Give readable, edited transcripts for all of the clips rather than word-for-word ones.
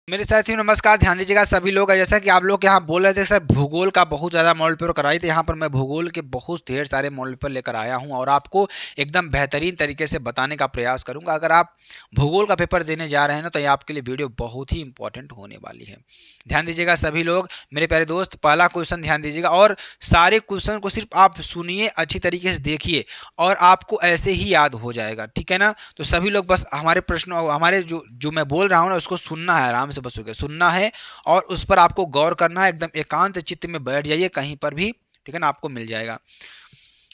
मेरे साथियों नमस्कार। ध्यान दीजिएगा सभी लोग, जैसा कि आप लोग के यहाँ बोल रहे थे सर भूगोल का बहुत ज़्यादा मॉडल पेपर कराई, तो यहाँ पर मैं भूगोल के बहुत ढेर सारे मॉडल पेपर लेकर आया हूँ और आपको एकदम बेहतरीन तरीके से बताने का प्रयास करूँगा। अगर आप भूगोल का पेपर देने जा रहे हैं ना, तो ये आपके लिए वीडियो बहुत ही इंपॉर्टेंट होने वाली है। ध्यान दीजिएगा सभी लोग, मेरे प्यारे दोस्त, पहला क्वेश्चन ध्यान दीजिएगा और सारे क्वेश्चन को सिर्फ आप सुनिए, अच्छी तरीके से देखिए और आपको ऐसे ही याद हो जाएगा, ठीक है ना। तो सभी लोग बस हमारे प्रश्न, हमारे जो जो मैं बोल रहा हूँ ना, उसको सुनना है, आराम से बस हो गया सुनना है और उस पर आपको गौर करना है। एकदम एकांत चित्त में बैठ जाइए कहीं पर भी, ठीक है ना, आपको मिल जाएगा।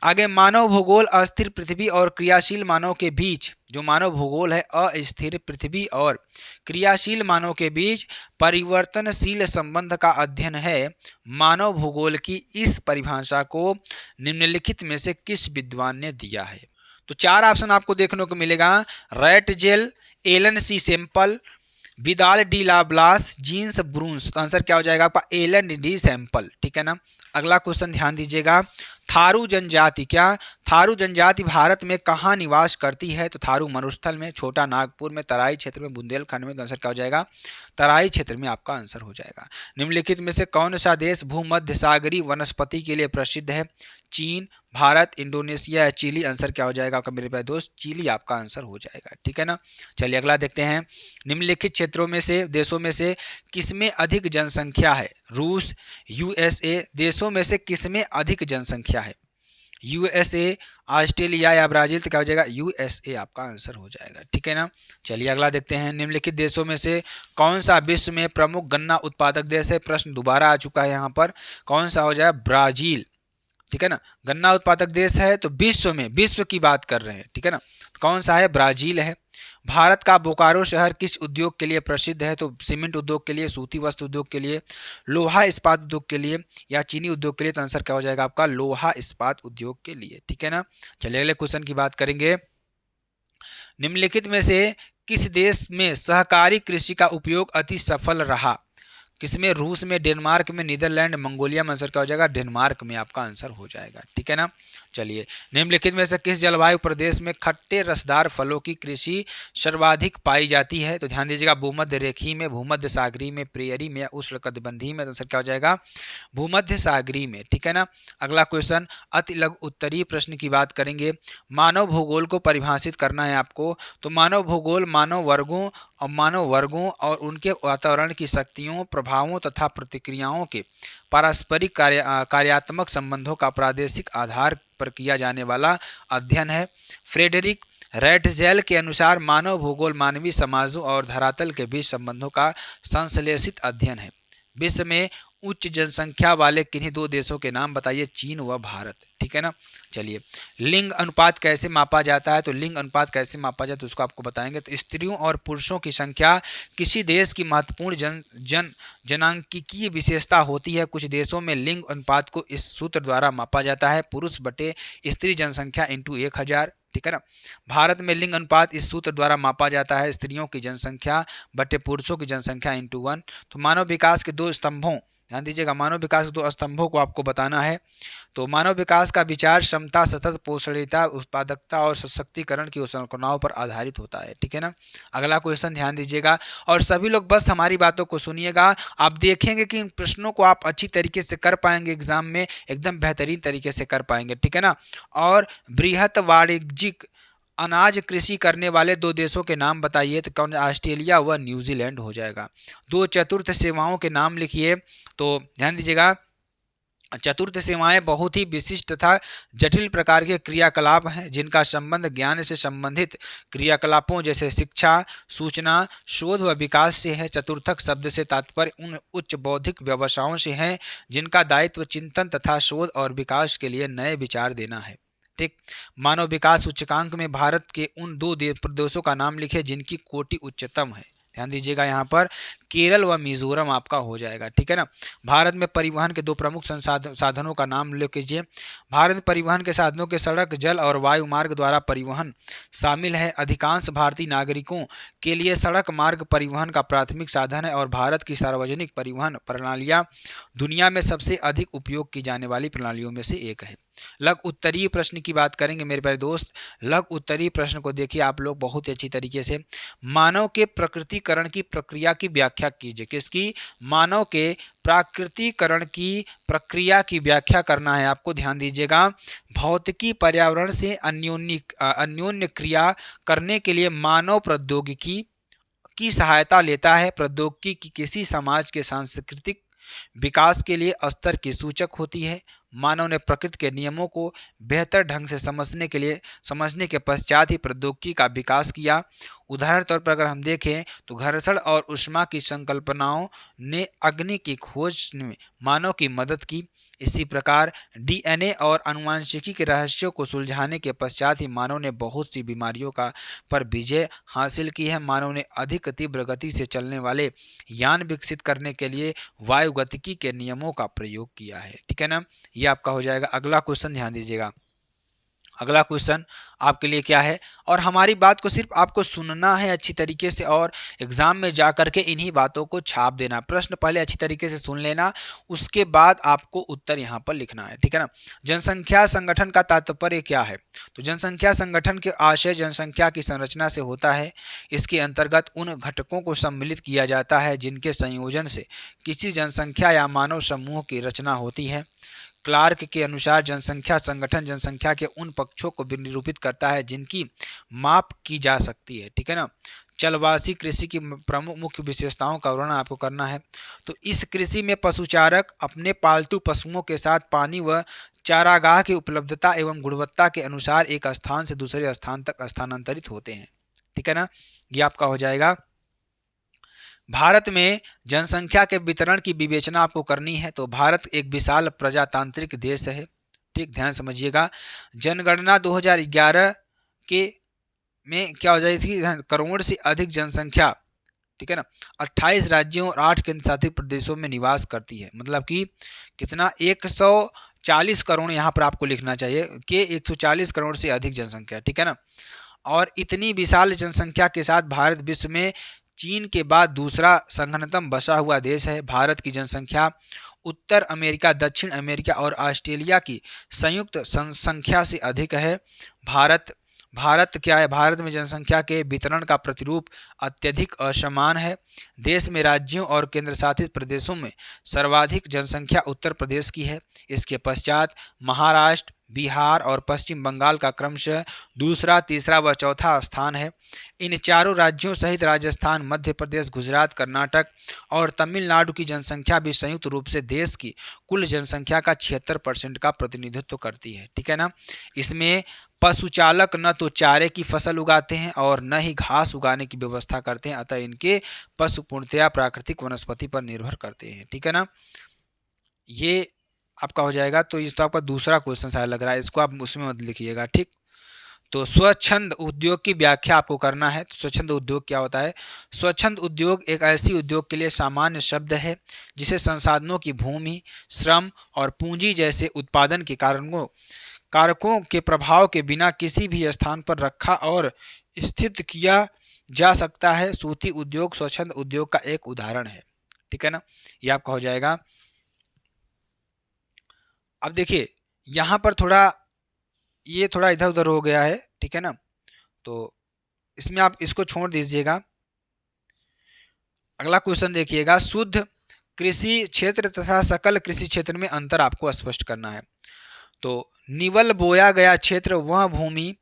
आगे, मानव भूगोल अस्थिर पृथ्वी और क्रियाशील मानव के बीच, जो मानव भूगोल है अस्थिर पृथ्वी और क्रियाशील मानव के बीच परिवर्तनशील संबंध का अध्ययन है। मानव भूगोल की इस परिभाषा को निम्नलिखित में से किस विद्वान ने दिया है? तो चार ऑप्शन आपको देखने को मिलेगा: रैटजेल, एलन सी सैंपल, विदाल डी लाब्लास, जीन्स ब्रूंस। तो आंसर क्या हो जाएगा आपका? एलन डी सैंपल, ठीक है ना। अगला क्वेश्चन ध्यान दीजिएगा, थारू जनजाति, क्या थारू जनजाति भारत में कहाँ निवास करती है? तो थारू मरुस्थल में, छोटा नागपुर में, तराई क्षेत्र में, बुंदेलखंड में। तो आंसर क्या हो जाएगा? तराई क्षेत्र में आपका आंसर हो जाएगा। निम्नलिखित में से कौन सा देश भूमध्य सागरीय वनस्पति के लिए प्रसिद्ध है? चीन, भारत, इंडोनेशिया या चिली। आंसर क्या हो जाएगा आपका मेरे प्यारे दोस्त? चिली आपका आंसर हो जाएगा, ठीक है ना। चलिए अगला देखते हैं। निम्नलिखित क्षेत्रों में से, देशों में से किसमें अधिक जनसंख्या है? रूस, यूएसए। देशों में से किसमें अधिक जनसंख्या है? यूएसए, ऑस्ट्रेलिया या ब्राजील। तो क्या हो जाएगा? यूएसए आपका आंसर हो जाएगा, ठीक है ना। चलिए अगला देखते हैं। निम्नलिखित देशों में से कौन सा विश्व में प्रमुख गन्ना उत्पादक देश है? प्रश्न दोबारा आ चुका है यहाँ पर। कौन सा हो जाएगा? ब्राजील, ठीक है ना। गन्ना उत्पादक देश है तो विश्व में, विश्व की बात कर रहे हैं, ठीक है ना। कौन सा है? ब्राजील है। भारत का बोकारो शहर किस उद्योग के लिए प्रसिद्ध है? तो सीमेंट उद्योग के लिए, सूती वस्त्र उद्योग के लिए, लोहा इस्पात उद्योग के लिए या चीनी उद्योग के लिए। तो आंसर क्या हो जाएगा आपका? लोहा इस्पात उद्योग के लिए, ठीक है ना। चलिए अगले क्वेश्चन की बात करेंगे। निम्नलिखित में से किस देश में सहकारी कृषि का उपयोग अति सफल रहा? किसमें? रूस में, डेनमार्क में, नीदरलैंड, मंगोलिया में। आंसर क्या हो जाएगा? डेनमार्क में आपका आंसर हो जाएगा, ठीक है ना। चलिए, निम्नलिखित में से किस जलवायु प्रदेश में खट्टे रसदार फलों की कृषि सर्वाधिक पाई जाती है? तो ध्यान दीजिएगा, भूमध्य रेखीय में, भूमध्य सागरीय में, प्रेयरी में या उष्णकटिबंधीय में। तो आंसर क्या हो जाएगा? भूमध्य सागरीय में, ठीक है ना। अगला क्वेश्चन अति लघु उत्तरीय प्रश्न की बात करेंगे। मानव भूगोल को परिभाषित करना है आपको। तो मानव भूगोल मानव वर्गों और उनके वातावरण की शक्तियों, प्रभावों तथा प्रतिक्रियाओं के पारस्परिक कार्यात्मक संबंधों का प्रादेशिक आधार पर किया जाने वाला अध्ययन है। फ्रेडरिक रैटजेल के अनुसार मानव भूगोल मानवीय समाजों और धरातल के बीच संबंधों का संश्लेषित अध्ययन है। विश्व में उच्च जनसंख्या वाले किन्हीं दो देशों के नाम बताइए? चीन व भारत, ठीक है ना। चलिए, लिंग अनुपात कैसे मापा जाता है? तो लिंग अनुपात कैसे मापा जाता है उसको आपको बताएंगे। तो स्त्रियों और पुरुषों की संख्या किसी देश की महत्वपूर्ण जनांकीय विशेषता होती है। कुछ देशों में लिंग अनुपात को इस सूत्र द्वारा मापा जाता है: पुरुष बटे स्त्री जनसंख्या इंटू 1000, ठीक है ना। भारत में लिंग अनुपात इस सूत्र द्वारा मापा जाता है: स्त्रियों की जनसंख्या बटे पुरुषों की जनसंख्या इंटू 1। तो मानव विकास के दो स्तंभों, ध्यान दीजिएगा, मानव विकास के दो स्तंभों को आपको बताना है। तो मानव विकास का विचार क्षमता, सतत पोषणीयता, उत्पादकता और सशक्तिकरण की संकल्पनाओं पर आधारित होता है, ठीक है ना। अगला क्वेश्चन ध्यान दीजिएगा और सभी लोग बस हमारी बातों को सुनिएगा। आप देखेंगे कि इन प्रश्नों को आप अच्छी तरीके से कर पाएंगे, एग्जाम में एकदम बेहतरीन तरीके से कर पाएंगे, ठीक है ना। और बृहत वाणिज्यिक अनाज कृषि करने वाले दो देशों के नाम बताइए? तो कौन? ऑस्ट्रेलिया व न्यूजीलैंड हो जाएगा। दो चतुर्थ सेवाओं के नाम लिखिए। तो ध्यान दीजिएगा, चतुर्थ सेवाएं बहुत ही विशिष्ट तथा जटिल प्रकार के क्रियाकलाप हैं जिनका संबंध ज्ञान से संबंधित क्रियाकलापों जैसे शिक्षा, सूचना, शोध व विकास से है। चतुर्थक शब्द से तात्पर्य उन उच्च बौद्धिक व्यवसायों से है जिनका दायित्व चिंतन तथा शोध और विकास के लिए नए विचार देना है, ठीक। मानव विकास सूचकांक में भारत के उन दो प्रदेशों का नाम लिखे जिनकी कोटि उच्चतम है। ध्यान दीजिएगा, यहाँ पर केरल व मिजोरम आपका हो जाएगा, ठीक है ना। भारत में परिवहन के दो प्रमुख साधनों का नाम लिख लीजिए। भारत में परिवहन के साधनों के सड़क, जल और वायु मार्ग द्वारा परिवहन शामिल है। अधिकांश भारतीय नागरिकों के लिए सड़क मार्ग परिवहन का प्राथमिक साधन है और भारत की सार्वजनिक परिवहन प्रणालियाँ दुनिया में सबसे अधिक उपयोग की जाने वाली प्रणालियों में से एक है। लघु उत्तरीय प्रश्न की बात करेंगे मेरे प्यारे दोस्त। लघु उत्तरीय प्रश्न को देखिए आप लोग बहुत ही अच्छी तरीके से। मानव के प्रकृतिकरण की प्रक्रिया की व्याख्या व्याख्या कीजिए। किसकी? मानव के प्राकृतिकरण की प्रक्रिया की व्याख्या करना है आपको, ध्यान दीजिएगा। भौतिकी पर्यावरण से अन्योन्य क्रिया करने के लिए मानव प्रौद्योगिकी की सहायता लेता है। प्रौद्योगिकी की किसी समाज के सांस्कृतिक विकास के लिए स्तर की सूचक होती है। मानव ने प्रकृति के नियमों को बेहतर ढंग से समझने के पश्चात ही प्रौद्योगिकी का विकास किया। उदाहरण तौर पर अगर हम देखें तो घर्षण और ऊष्मा की संकल्पनाओं ने अग्नि की खोज में मानव की मदद की। इसी प्रकार डीएनए और आनुवंशिकी के रहस्यों को सुलझाने के पश्चात ही मानव ने बहुत सी बीमारियों का पर विजय हासिल की है। मानव ने अधिक तीव्र गति से चलने वाले यान विकसित करने के लिए वायुगतिकी के नियमों का प्रयोग किया है। ठीक है ना, ये आपका हो जाएगा। अगला क्वेश्चन ध्यान दीजिएगा। अगला क्वेश्चन आपके लिए क्या है, और हमारी बात को सिर्फ आपको सुनना है अच्छी तरीके से और एग्जाम में जा करके इन्हीं बातों को छाप देना। प्रश्न पहले अच्छी तरीके से सुन लेना, उसके बाद आपको उत्तर यहाँ पर लिखना है। ठीक है ना। जनसंख्या संगठन का तात्पर्य क्या है? तो जनसंख्या संगठन के आशय जनसंख्या की संरचना से होता है। इसके अंतर्गत उन घटकों को सम्मिलित किया जाता है जिनके संयोजन से किसी जनसंख्या या मानव समूह की रचना होती है। क्लार्क के अनुसार जनसंख्या संगठन जनसंख्या के उन पक्षों को भी निरूपित करता है जिनकी माप की जा सकती है। ठीक है ना। चलवासी कृषि की प्रमुख मुख्य विशेषताओं का वर्णन आपको करना है। तो इस कृषि में पशुचारक अपने पालतू पशुओं के साथ पानी व चारागाह की उपलब्धता एवं गुणवत्ता के अनुसार एक स्थान से दूसरे स्थान तक स्थानांतरित होते हैं। ठीक है ना, ये आपका हो जाएगा। भारत में जनसंख्या के वितरण की विवेचना आपको करनी है। तो भारत एक विशाल प्रजातांत्रिक देश है। ठीक, ध्यान समझिएगा। जनगणना 2011 के में क्या हो जाती थी? करोड़ से अधिक जनसंख्या, ठीक है ना, 28 राज्यों और 8 केंद्र शासित प्रदेशों में निवास करती है। मतलब कि कितना? 140 करोड़ यहाँ पर आपको लिखना चाहिए कि 140 करोड़ से अधिक जनसंख्या। ठीक है ना। और इतनी विशाल जनसंख्या के साथ भारत विश्व में चीन के बाद दूसरा संघनतम बसा हुआ देश है। भारत की जनसंख्या उत्तर अमेरिका, दक्षिण अमेरिका और ऑस्ट्रेलिया की संयुक्त संख्या से अधिक है। भारत क्या है? भारत में जनसंख्या के वितरण का प्रतिरूप अत्यधिक असमान है। देश में राज्यों और केंद्र शासित प्रदेशों में सर्वाधिक जनसंख्या उत्तर प्रदेश की है। इसके पश्चात महाराष्ट्र, बिहार और पश्चिम बंगाल का क्रमशः दूसरा, तीसरा व चौथा स्थान है। इन चारों राज्यों सहित राजस्थान, मध्य प्रदेश, गुजरात, कर्नाटक और तमिलनाडु की जनसंख्या भी संयुक्त रूप से देश की कुल जनसंख्या का 76% का प्रतिनिधित्व करती है। ठीक है ना। इसमें पशुचालक न तो चारे की फसल उगाते हैं और न ही घास उगाने की व्यवस्था करते हैं, अतः इनके पशु पूर्णतया प्राकृतिक वनस्पति पर निर्भर करते हैं। ठीक है ना, ये आपका हो जाएगा। तो इस तो आपका दूसरा क्वेश्चन शायद लग रहा है, इसको आप उसमें मत लिखिएगा। ठीक, तो स्वच्छंद उद्योग की व्याख्या आपको करना है। तो स्वच्छंद उद्योग क्या होता है? स्वच्छंद उद्योग एक ऐसी उद्योग के लिए सामान्य शब्द है जिसे संसाधनों की भूमि, श्रम और पूंजी जैसे उत्पादन के कारकों के प्रभाव के बिना किसी भी स्थान पर रखा और स्थित किया जा सकता है। सूती उद्योग स्वच्छंद उद्योग का एक उदाहरण है। ठीक है ना, यह आपका हो जाएगा। अब देखिए यहाँ पर ये थोड़ा इधर उधर हो गया है। ठीक है ना, तो इसमें आप इसको छोड़ दीजिएगा। अगला क्वेश्चन देखिएगा। शुद्ध कृषि क्षेत्र तथा सकल कृषि क्षेत्र में अंतर आपको स्पष्ट करना है। तो निवल बोया गया क्षेत्र वह भूमि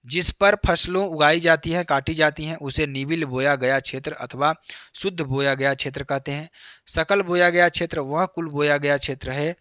जिस पर फसलों उगाई जाती है, काटी जाती हैं, उसे निविल बोया गया क्षेत्र अथवा शुद्ध बोया गया क्षेत्र कहते हैं। सकल बोया गया क्षेत्र वह कुल बोया गया क्षेत्र है।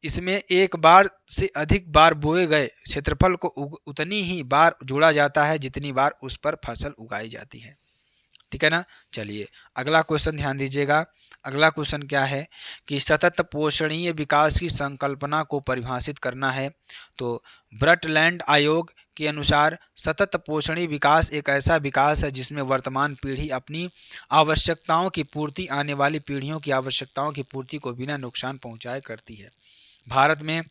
इसमें एक बार से अधिक बार बोए गए क्षेत्रफल को उतनी ही बार जोड़ा जाता है जितनी बार उस पर फसल उगाई जाती है। ठीक है ना। चलिए अगला क्वेश्चन ध्यान दीजिएगा। अगला क्वेश्चन क्या है कि सतत पोषणीय विकास की संकल्पना को परिभाषित करना है। तो ब्रटलैंड आयोग के अनुसार सतत पोषणीय विकास एक ऐसा विकास है जिसमें वर्तमान पीढ़ी अपनी आवश्यकताओं की पूर्ति आने वाली पीढ़ियों की आवश्यकताओं की पूर्ति को बिना नुकसान पहुंचाए करती है। भारत में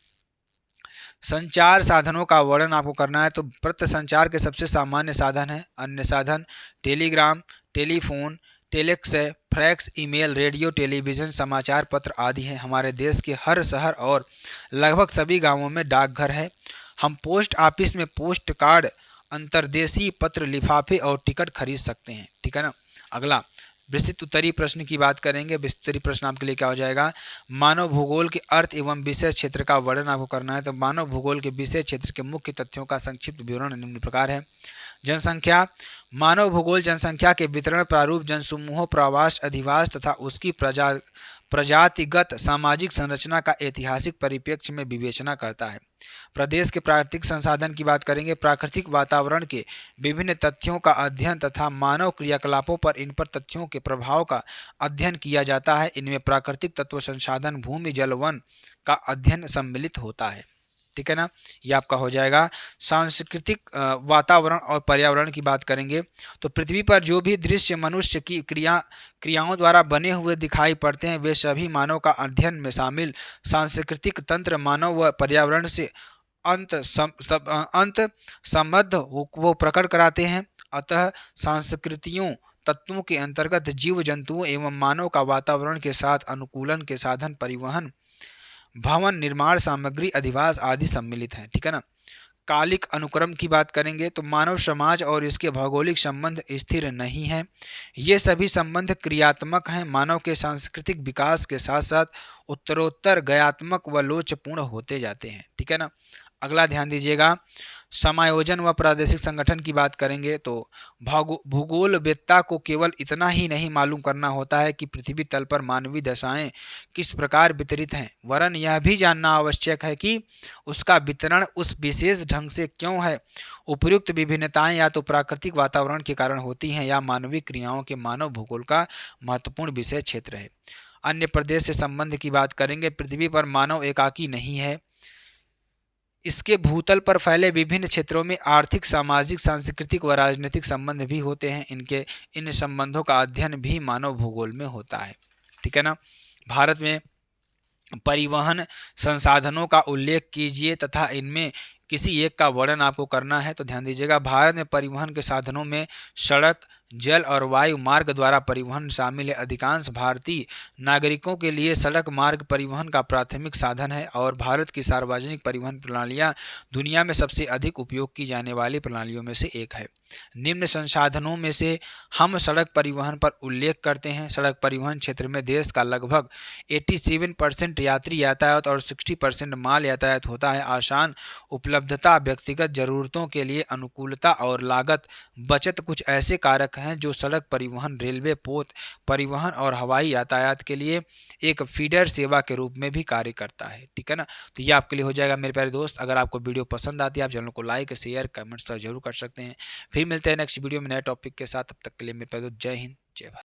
संचार साधनों का वर्णन आपको करना है। तो प्रत्यक्ष संचार के सबसे सामान्य साधन है अन्य साधन Telegram, telephone, telex, fax, email, radio, television, समाचार पत्र आदि हैं। हमारे देश के हर शहर और लगभग सभी गांवों में डाकघर है। हम पोस्ट ऑफिस में पोस्ट कार्ड, अंतर्देशीय पत्र, लिफाफे और टिकट खरीद सकते हैं। ठीक है ना। अगला विस्तृत उत्तरीय प्रश्न की बात करेंगे। विस्तृत उत्तरीय प्रश्न आपके लिए क्या हो जाएगा, मानव भूगोल के अर्थ एवं विषय क्षेत्र का वर्णन आपको करना है। तो मानव भूगोल के विषय क्षेत्र के मुख्य तथ्यों का संक्षिप्त विवरण निम्न प्रकार है। जनसंख्या, मानव भूगोल जनसंख्या के वितरण प्रारूप, जनसमूहों, प्रवास, अधिवास तथा उसकी प्रजातिगत सामाजिक संरचना का ऐतिहासिक परिप्रेक्ष्य में विवेचना करता है। प्रदेश के प्राकृतिक संसाधन की बात करेंगे। प्राकृतिक वातावरण के विभिन्न तथ्यों का अध्ययन तथा मानव क्रियाकलापों पर इन पर तथ्यों के प्रभाव का अध्ययन किया जाता है। इनमें प्राकृतिक तत्व, संसाधन, भूमि, जल, वन का अध्ययन सम्मिलित होता है। ठीक है ना, ये आपका हो जाएगा। सांस्कृतिक वातावरण और पर्यावरण की बात करेंगे तो पृथ्वी पर जो भी दृश्य मनुष्य की क्रियाओं द्वारा बने हुए दिखाई पड़ते हैं वे सभी मानव का अध्ययन में शामिल सांस्कृतिक तंत्र मानव व पर्यावरण से अंत संबद्ध वो प्रकट कराते हैं। अतः सांस्कृतियों तत्वों के अंतर्गत जीव जंतुओं एवं मानव का वातावरण के साथ अनुकूलन के साधन, परिवहन, भवन निर्माण सामग्री, अधिवास आदि सम्मिलित हैं। ठीक है ना। कालिक अनुक्रम की बात करेंगे तो मानव समाज और इसके भौगोलिक संबंध स्थिर नहीं हैं। ये सभी संबंध क्रियात्मक हैं। मानव के सांस्कृतिक विकास के साथ साथ उत्तरोत्तर गयात्मक व लोचपूर्ण होते जाते हैं। ठीक है ना। अगला ध्यान दीजिएगा, समायोजन व प्रादेशिक संगठन की बात करेंगे तो भूगोलवेत्ता को केवल इतना ही नहीं मालूम करना होता है कि पृथ्वी तल पर मानवीय दशाएं किस प्रकार वितरित हैं, वरन यह भी जानना आवश्यक है कि उसका वितरण उस विशेष ढंग से क्यों है। उपर्युक्त विभिन्नताएं या तो प्राकृतिक वातावरण के कारण होती हैं या मानवीय क्रियाओं के मानव भूगोल का महत्वपूर्ण विषय क्षेत्र है। अन्य प्रदेश से संबंध की बात करेंगे। पृथ्वी पर मानव एकाकी नहीं है, इसके भूतल पर फैले विभिन्न क्षेत्रों में आर्थिक, सामाजिक, सांस्कृतिक व राजनीतिक संबंध भी होते हैं। इन संबंधों का अध्ययन भी मानव भूगोल में होता है। ठीक है ना। भारत में परिवहन संसाधनों का उल्लेख कीजिए तथा इनमें किसी एक का वर्णन आपको करना है। तो ध्यान दीजिएगा, भारत में परिवहन के साधनों में सड़क, जल और वायु मार्ग द्वारा परिवहन शामिल है। अधिकांश भारतीय नागरिकों के लिए सड़क मार्ग परिवहन का प्राथमिक साधन है और भारत की सार्वजनिक परिवहन प्रणालियां दुनिया में सबसे अधिक उपयोग की जाने वाली प्रणालियों में से एक है। निम्न संसाधनों में से हम सड़क परिवहन पर उल्लेख करते हैं। सड़क परिवहन क्षेत्र में देश का लगभग 87% यात्री यातायात और 60% माल यातायात होता है। आसान उपलब्धता, व्यक्तिगत जरूरतों के लिए अनुकूलता और लागत बचत कुछ ऐसे कारक हैं जो सड़क परिवहन, रेलवे, पोत परिवहन और हवाई यातायात के लिए एक फीडर सेवा के रूप में भी कार्य करता है। ठीक है ना। तो ये आपके लिए हो जाएगा मेरे प्यारे दोस्त। अगर आपको वीडियो पसंद आती है आप चैनल को लाइक, शेयर, कमेंट्स जरूर कर सकते हैं। फिर मिलते हैं नेक्स्ट वीडियो में नए टॉपिक के साथ। तब तक के लिए मेरे प्यारे दोस्त, जय हिंद, जय भारत।